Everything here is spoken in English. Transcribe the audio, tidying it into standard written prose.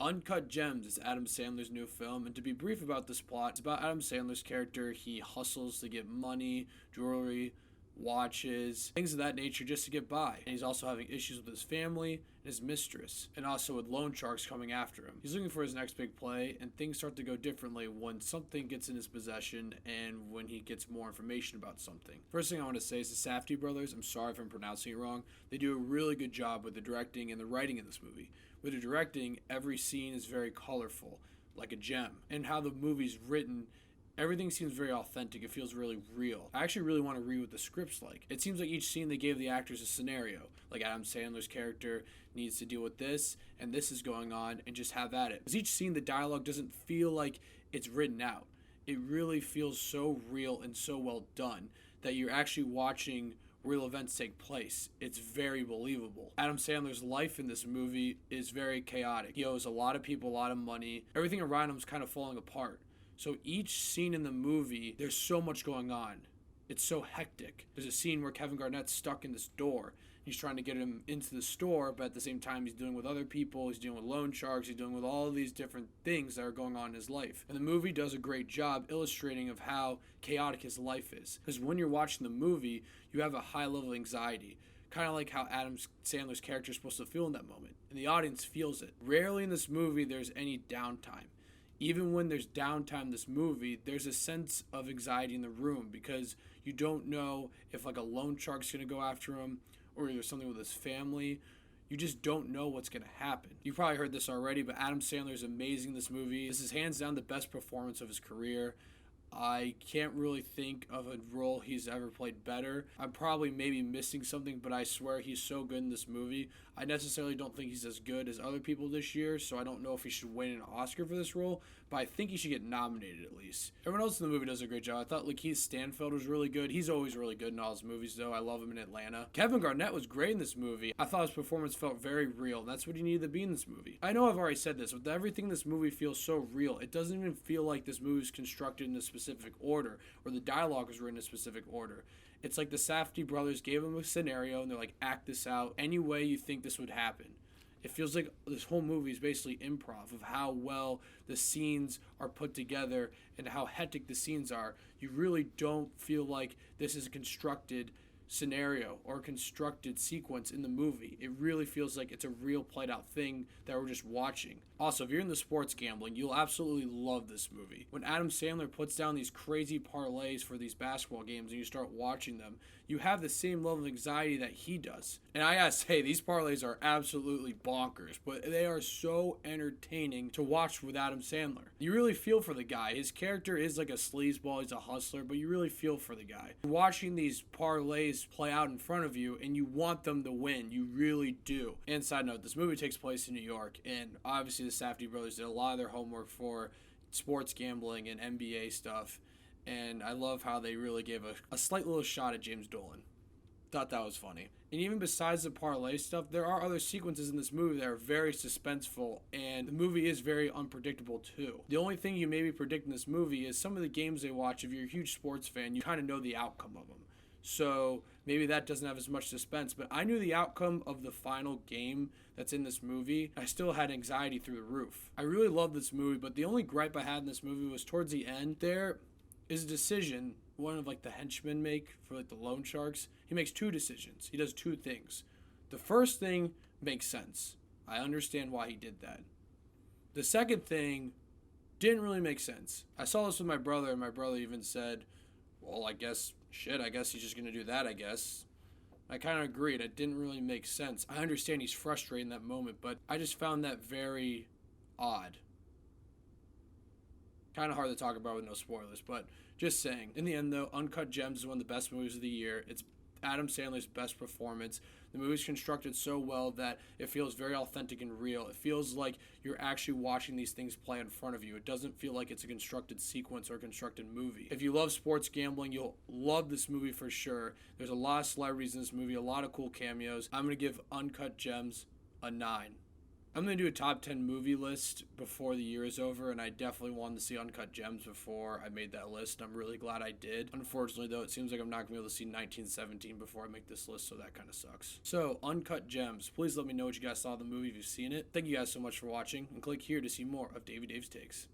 Uncut Gems is Adam Sandler's new film, and to be brief about this plot, it's about Adam Sandler's character. He hustles to get money, jewelry, watches, things of that nature just to get by. And he's also having issues with his family and his mistress, and also with loan sharks coming after him. He's looking for his next big play, and things start to go differently when something gets in his possession and when he gets more information about something. First thing I want to say is the Safdie brothers, I'm sorry if I'm pronouncing it wrong, they do a really good job with the directing and the writing in this movie. With the directing, every scene is very colorful, like a gem. And how the movie's written, everything seems very authentic. It feels really real. I actually really want to read what the script's like. It seems like each scene they gave the actors a scenario. Like Adam Sandler's character needs to deal with this, and this is going on, and just have at it. Because each scene, the dialogue doesn't feel like it's written out. It really feels so real and so well done that you're actually watching real events take place. It's very believable. Adam Sandler's life in this movie is very chaotic. He owes a lot of people a lot of money. Everything around him is kind of falling apart. So each scene in the movie, there's so much going on. It's so hectic. There's a scene where Kevin Garnett's stuck in this door. He's trying to get him into the store, but at the same time, he's dealing with other people. He's dealing with loan sharks. He's dealing with all of these different things that are going on in his life. And the movie does a great job illustrating of how chaotic his life is. Because when you're watching the movie, you have a high level of anxiety. Kind of like how Adam Sandler's character is supposed to feel in that moment. And the audience feels it. Rarely in this movie there's any downtime. Even when there's downtime in this movie, there's a sense of anxiety in the room because you don't know if like a loan shark's going to go after him or there's something with his family. You just don't know what's going to happen. You've probably heard this already, but Adam Sandler is amazing in this movie. This is hands down the best performance of his career. I can't really think of a role he's ever played better. I'm probably maybe missing something, but I swear he's so good in this movie. I necessarily don't think he's as good as other people this year, so I don't know if he should win an Oscar for this role, but I think he should get nominated at least. Everyone else in the movie does a great job. I thought Lakeith Stanfield was really good. He's always really good in all his movies, though. I love him in Atlanta. Kevin Garnett was great in this movie. I thought his performance felt very real, and that's what he needed to be in this movie. I know I've already said this, but everything in this movie feels so real. It doesn't even feel like this movie is constructed in a specific order, or the dialogue was written in a specific order. It's like the Safdie brothers gave them a scenario, and they're like, act this out any way you think this would happen. It feels like this whole movie is basically improv of how well the scenes are put together and how hectic the scenes are. You really don't feel like this is a constructed scenario or a constructed sequence in the movie. It really feels like it's a real played out thing that we're just watching. Also, if you're into sports gambling, you'll absolutely love this movie. When Adam Sandler puts down these crazy parlays for these basketball games and you start watching them, you have the same level of anxiety that he does. And I gotta say, these parlays are absolutely bonkers, but they are so entertaining to watch with Adam Sandler. You really feel for the guy. His character is like a sleazeball, he's a hustler, but you really feel for the guy. You're watching these parlays play out in front of you and you want them to win. You really do. And side note, this movie takes place in New York, and obviously the Safdie brothers did a lot of their homework for sports gambling and NBA stuff. And I love how they really gave a slight little shot at James Dolan. Thought that was funny. And even besides the parlay stuff, there are other sequences in this movie that are very suspenseful, and the movie is very unpredictable too. The only thing you maybe predict in this movie is some of the games they watch. If you're a huge sports fan, you kind of know the outcome of them. So maybe that doesn't have as much suspense, but I knew the outcome of the final game that's in this movie. I still had anxiety through the roof. I really love this movie, but the only gripe I had in this movie was towards the end. There is a decision one of like the henchmen make for like the loan sharks. He makes two decisions. He does two things. The first thing makes sense. I understand why he did that. The second thing didn't really make sense. I saw this with my brother, and my brother even said, well, I guess he's just going to do that, I guess. I kind of agreed. It didn't really make sense. I understand he's frustrated in that moment, but I just found that very odd. Kind of hard to talk about with no spoilers, but just saying. In the end, though, Uncut Gems is one of the best movies of the year. It's Adam Sandler's best performance. The movie's constructed so well that it feels very authentic and real. It feels like you're actually watching these things play in front of you. It doesn't feel like it's a constructed sequence or a constructed movie. If you love sports gambling, you'll love this movie for sure. There's a lot of celebrities in this movie, a lot of cool cameos. I'm going to give Uncut Gems a 9 I'm going to do a top 10 movie list before the year is over, and I definitely wanted to see Uncut Gems before I made that list. I'm really glad I did. Unfortunately, though, it seems like I'm not going to be able to see 1917 before I make this list, so that kind of sucks. So, Uncut Gems. Please let me know what you guys saw of the movie if you've seen it. Thank you guys so much for watching, and click here to see more of Davey Dave's Takes.